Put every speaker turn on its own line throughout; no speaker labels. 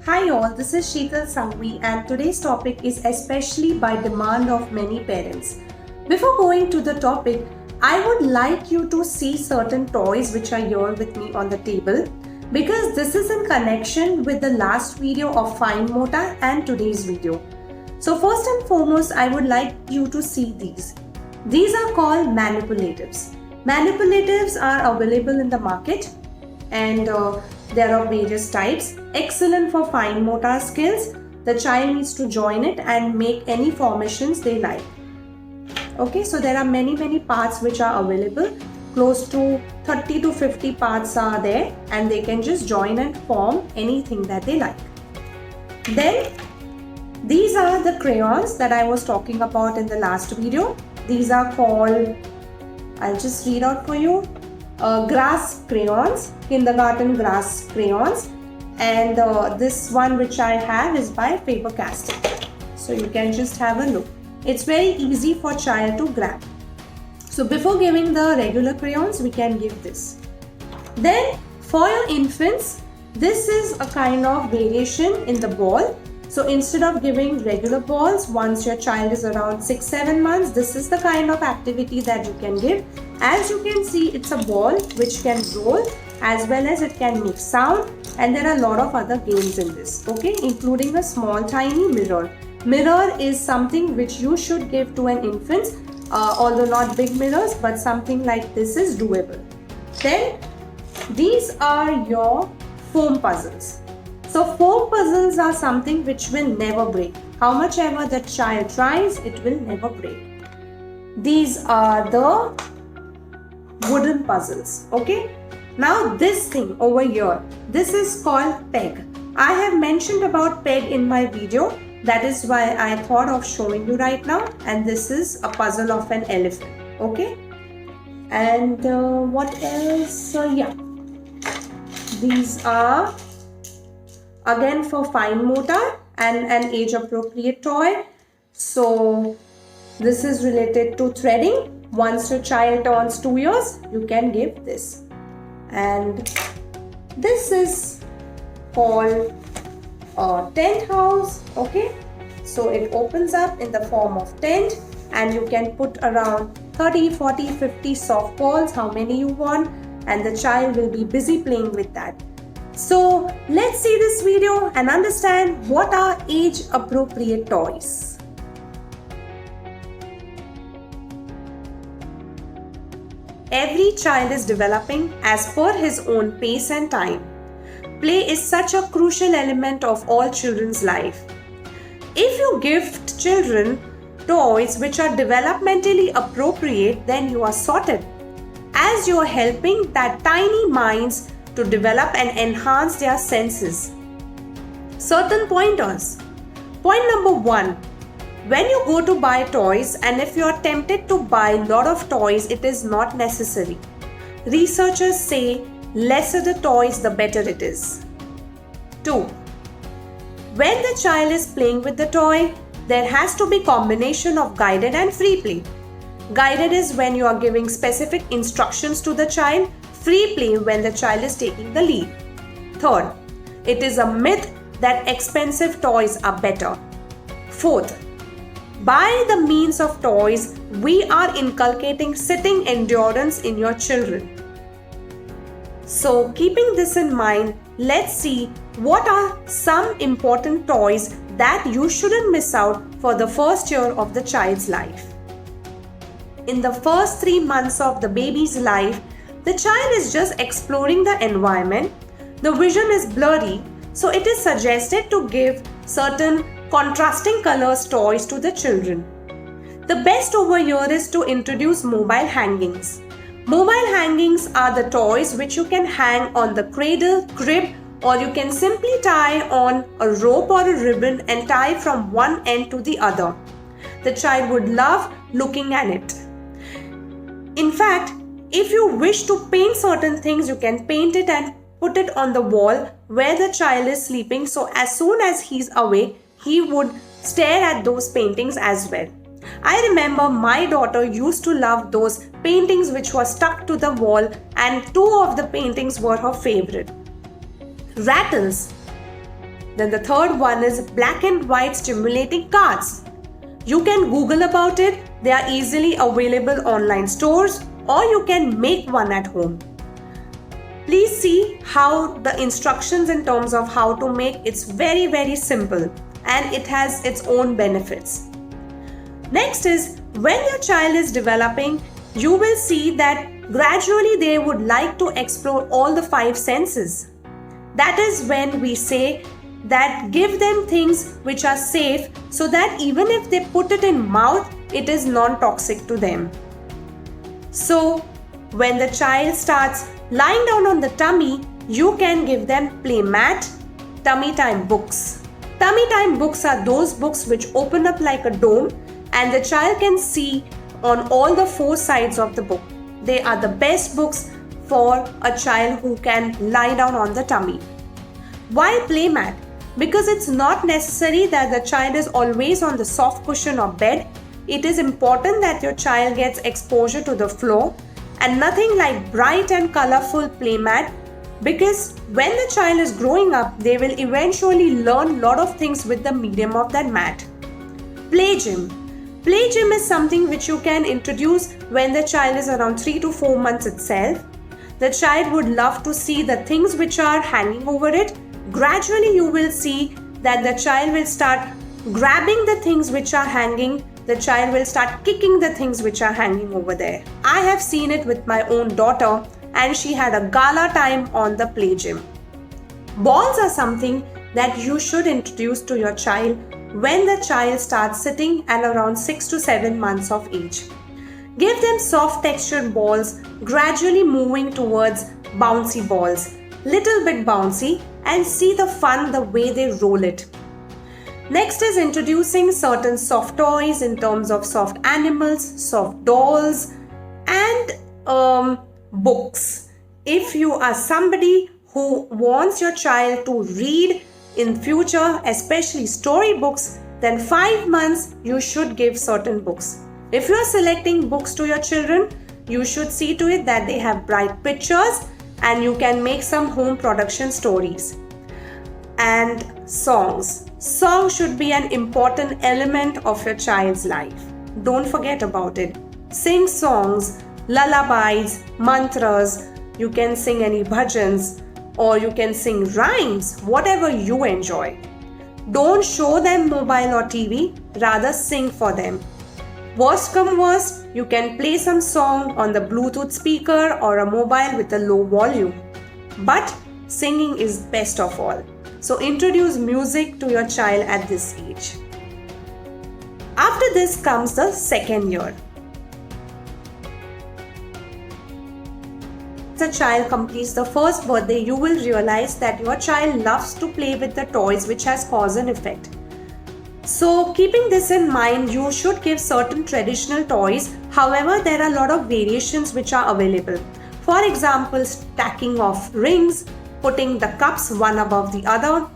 Hi all, this is Sheetal Sangvi and today's topic is especially by demand of many parents. Before going to the topic, I would like you to see certain toys which are here with me on the table because this is in connection with the last video of fine motor and today's video. So first and foremost, I would like you to see these. These are called manipulatives. Manipulatives are available in the market and there are various types. Excellent for fine motor skills. The child needs to join it and make any formations they like. Okay, so there are many parts which are available. Close to 30 to 50 parts are there and they can just join and form anything that they like. Then these are the crayons that I was talking about in the last video. These are called, I'll just read out for you, grass crayons, kindergarten grass crayons, and this one which I have is by Faber-Castell. So you can just have a look. It's very easy for child to grab. So before giving the regular crayons, we can give this. Then for your infants, this is a kind of variation in the ball. So instead of giving regular balls, once your child is around 6-7 months, this is the kind of activity that you can give. As you can see, it's a ball which can roll as well as it can make sound, and there are a lot of other games in this, okay, including a small tiny mirror. Mirror is something which you should give to an infant, although not big mirrors, but something like this is doable. Then these are your foam puzzles. So foam puzzles are something which will never break. How much ever the child tries, it will never break. These are the wooden puzzles, okay? Now this thing over here, this is called peg. I have mentioned about peg in my video. That is why I thought of showing you right now. And this is a puzzle of an elephant, okay? And what else? Yeah, these are again for fine motor and an age appropriate toy. So this is related to threading. Once your child turns 2 years, you can give this. And this is called a tent house, okay? So it opens up in the form of tent and you can put around 30, 40, 50 soft balls, how many you want, and the child will be busy playing with that. So let's see this video and understand what are age appropriate toys. Every child is developing as per his own pace and time. Play is such a crucial element of all children's life. If you gift children toys which are developmentally appropriate, then you are sorted, as you are helping that tiny minds to develop and enhance their senses. Certain pointers. Point number 1. When you go to buy toys and if you are tempted to buy a lot of toys, it is not necessary. Researchers say lesser the toys, the better it is. 2. When the child is playing with the toy, there has to be combination of guided and free play. Guided is when you are giving specific instructions to the child. Free play when the child is taking the lead. 3rd, it is a myth that expensive toys are better. 4th, by the means of toys, we are inculcating sitting endurance in your children. So keeping this in mind, let's see what are some important toys that you shouldn't miss out for the first year of the child's life. In the first 3 months of the baby's life, the child is just exploring the environment. The vision is blurry, so it is suggested to give certain contrasting colors toys to the children. The best over here is to introduce mobile hangings. Mobile hangings are the toys which you can hang on the cradle, crib, or you can simply tie on a rope or a ribbon and tie from one end to the other. The child would love looking at it. In fact, if you wish to paint certain things, you can paint it and put it on the wall where the child is sleeping, so as soon as he's awake, he would stare at those paintings as well. I remember my daughter used to love those paintings which were stuck to the wall, and 2 of the paintings were her favorite. Rattles. Then the third one is black and white stimulating cards. You can Google about it. They are easily available online stores, or you can make one at home. Please see how the instructions in terms of how to make, it's very simple and it has its own benefits. Next is when your child is developing, you will see that gradually they would like to explore all the 5 senses. That is when we say that give them things which are safe so that even if they put it in mouth, it is non-toxic to them. So when the child starts lying down on the tummy, you can give them Playmat, tummy time books. Tummy time books are those books which open up like a dome and the child can see on all the 4 sides of the book. They are the best books for a child who can lie down on the tummy. Why Playmat? Because it's not necessary that the child is always on the soft cushion or bed. It is important that your child gets exposure to the floor, and nothing like bright and colorful Playmat, because when the child is growing up, they will eventually learn a lot of things with the medium of that mat. Play gym. Play gym is something which you can introduce when the child is around 3 to 4 months itself. The child would love to see the things which are hanging over it. Gradually you will see that the child will start grabbing the things which are hanging. The child will start kicking the things which are hanging over there. I have seen it with my own daughter and she had a gala time on the play gym. Balls are something that you should introduce to your child when the child starts sitting at around 6 to 7 months of age. Give them soft textured balls, gradually moving towards bouncy balls, little bit bouncy, and see the fun the way they roll it. Next is introducing certain soft toys in terms of soft animals, soft dolls, and books. If you are somebody who wants your child to read in future, especially storybooks, then 5 months you should give certain books. If you are selecting books to your children, you should see to it that they have bright pictures and you can make some home production stories. And songs. Song should be an important element of your child's life. Don't forget about it. Sing songs, lullabies, mantras. You can sing any bhajans or you can sing rhymes, whatever you enjoy. Don't show them mobile or TV, rather sing for them. Worst come worst, you can play some song on the Bluetooth speaker or a mobile with a low volume. But singing is best of all. So introduce music to your child at this age. After this comes the second year. As the child completes the first birthday, you will realize that your child loves to play with the toys which has cause and effect. So keeping this in mind, you should give certain traditional toys. However, there are a lot of variations which are available. For example, stacking of rings, putting the cups one above the other.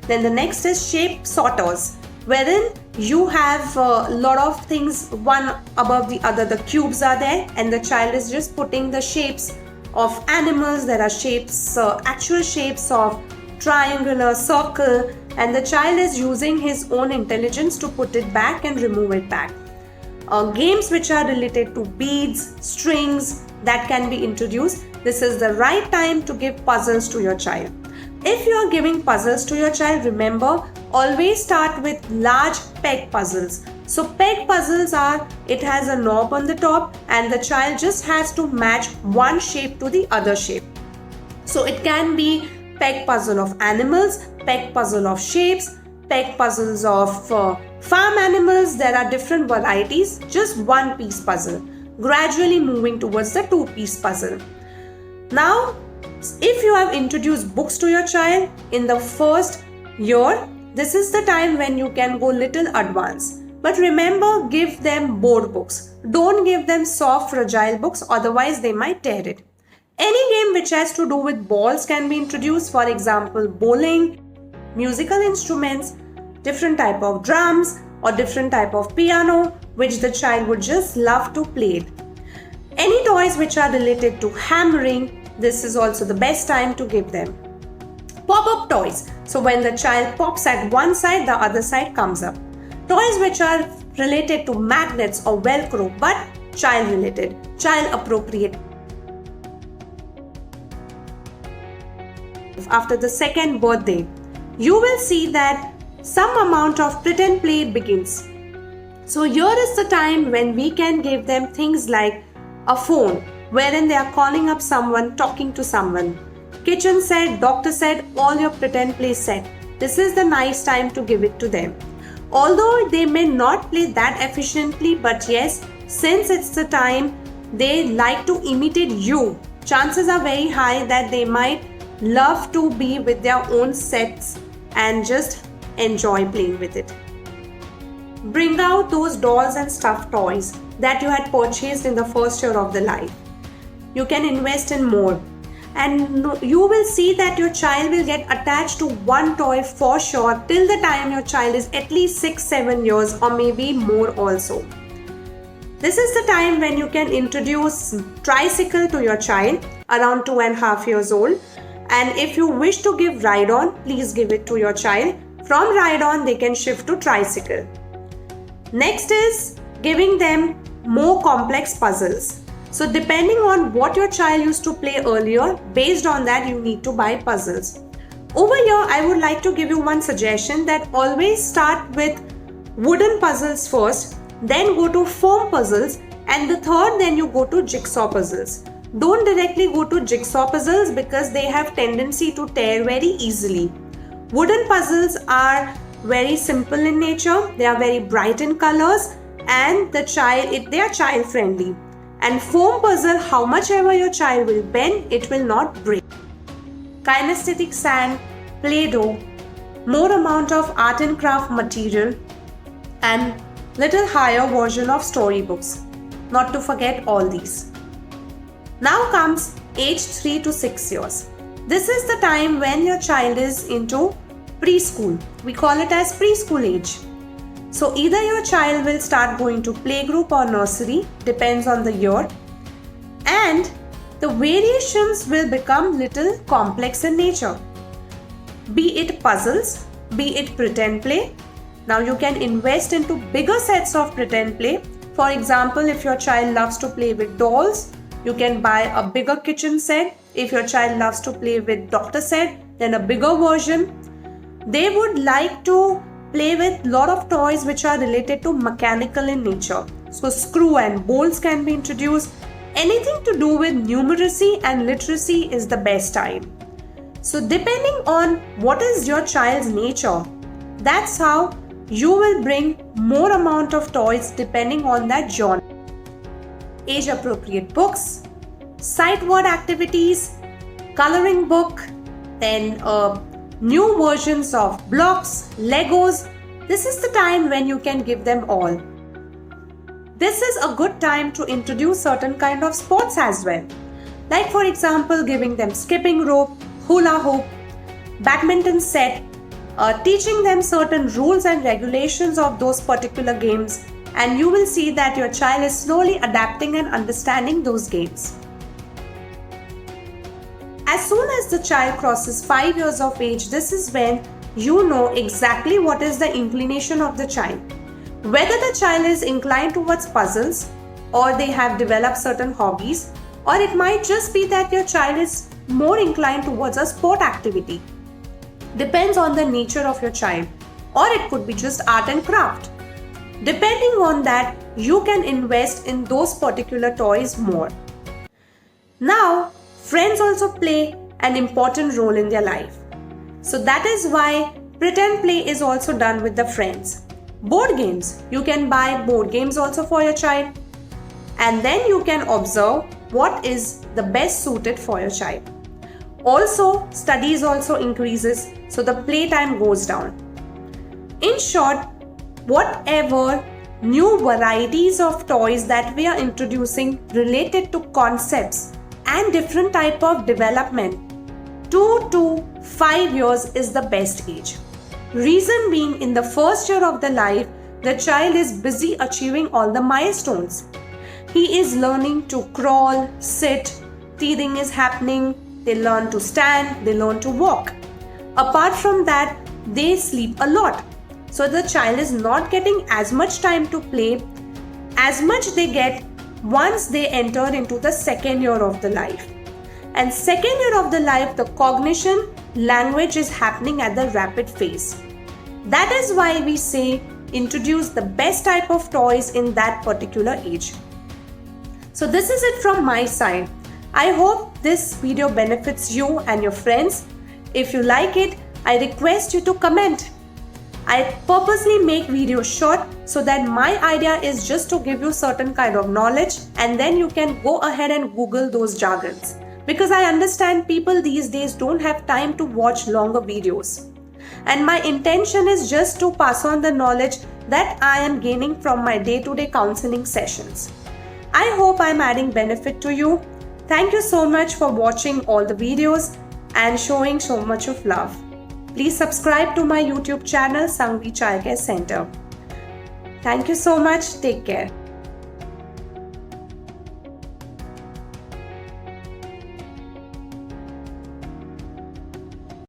Then the next is shape sorters, wherein you have a lot of things one above the other. The cubes are there and the child is just putting the shapes of animals. There are shapes, actual shapes of triangular, circle, and the child is using his own intelligence to put it back and remove it back. Games which are related to beads, strings, that can be introduced. This is the right time to give puzzles to your child. If you are giving puzzles to your child, remember, always start with large peg puzzles. So peg puzzles are, it has a knob on the top and the child just has to match one shape to the other shape. So it can be peg puzzle of animals, peg puzzle of shapes, peg puzzles of farm animals. There are different varieties, just one piece puzzle, gradually moving towards the 2-piece puzzle. Now, if you have introduced books to your child in the first year, this is the time when you can go little advanced. But remember, give them board books. Don't give them soft, fragile books, otherwise they might tear it. Any game which has to do with balls can be introduced, for example, bowling, musical instruments, different type of drums or different type of piano, which the child would just love to play. Any toys which are related to hammering, this is also the best time to give them. Pop-up toys. So when the child pops at one side, the other side comes up. Toys which are related to magnets or Velcro but child related, child appropriate. After the second birthday, you will see that some amount of pretend play begins. So here is the time when we can give them things like a phone, wherein they are calling up someone, talking to someone. Kitchen set, doctor set, all your pretend play set. This is the nice time to give it to them. Although they may not play that efficiently, but yes, since it's the time they like to imitate you, chances are very high that they might love to be with their own sets and just enjoy playing with it. Bring out those dolls and stuffed toys that you had purchased in the first year of their life. You can invest in more, and you will see that your child will get attached to one toy for sure till the time your child is at least 6-7 years or maybe more also. This is the time when you can introduce tricycle to your child around 2.5 years old, and if you wish to give ride-on, please give it to your child. From ride-on they can shift to tricycle. Next is giving them more complex puzzles. So depending on what your child used to play earlier, based on that you need to buy puzzles. Over here I would like to give you one suggestion that always start with wooden puzzles first, then go to foam puzzles, and the third then you go to jigsaw puzzles. Don't directly go to jigsaw puzzles because they have tendency to tear very easily. Wooden puzzles are very simple in nature, they are very bright in colors, and they are child friendly. And foam puzzle, how much ever your child will bend, it will not break. Kinesthetic sand, Play-Doh, more amount of art and craft material, and little higher version of storybooks. Not to forget all these. Now comes age 3 to 6 years. This is the time when your child is into preschool. We call it as preschool age. So either your child will start going to playgroup or nursery, depends on the year, and the variations will become little complex in nature. Be it puzzles, be it pretend play. Now you can invest into bigger sets of pretend play. For example, if your child loves to play with dolls, you can buy a bigger kitchen set. If your child loves to play with doctor set, then a bigger version. They would like to play with lot of toys which are related to mechanical in nature. So screw and bolts can be introduced. Anything to do with numeracy and literacy is the best time. So depending on what is your child's nature, that's how you will bring more amount of toys depending on that genre. Age appropriate books, sight word activities, coloring book, then new versions of blocks, Legos. This is the time when you can give them all. This is a good time to introduce certain kind of sports as well. Like for example, giving them skipping rope, hula hoop, badminton set, teaching them certain rules and regulations of those particular games, and you will see that your child is slowly adapting and understanding those games. As soon as the child crosses 5 years of age, this is when you know exactly what is the inclination of the child. Whether the child is inclined towards puzzles, or they have developed certain hobbies, or it might just be that your child is more inclined towards a sport activity. Depends on the nature of your child, or it could be just art and craft. Depending on that, you can invest in those particular toys more. Now, friends also play an important role in their life. So that is why pretend play is also done with the friends. Board games, you can buy board games also for your child, and then you can observe what is the best suited for your child. Also, studies also increases, so the playtime goes down. In short, whatever new varieties of toys that we are introducing related to concepts and different type of development, 2 to 5 years is the best age. Reason being, in the first year of the life, the child is busy achieving all the milestones. He is learning to crawl, sit, teething is happening, they learn to stand, they learn to walk. Apart from that, they sleep a lot. So the child is not getting as much time to play as much they get once they enter into the second year of the life. And second year of the life, the cognition, language is happening at the rapid phase. That is why we say introduce the best type of toys in that particular age. So this is it from my side. I hope this video benefits you and your friends. If you like it, I request you to comment. I purposely make videos short so that my idea is just to give you certain kind of knowledge and then you can go ahead and Google those jargons. Because I understand people these days don't have time to watch longer videos. And my intention is just to pass on the knowledge that I am gaining from my day-to-day counseling sessions. I hope I'm adding benefit to you. Thank you so much for watching all the videos and showing so much of love. Please subscribe to my YouTube channel, Sangvi Child Care Center. Thank you so much. Take care.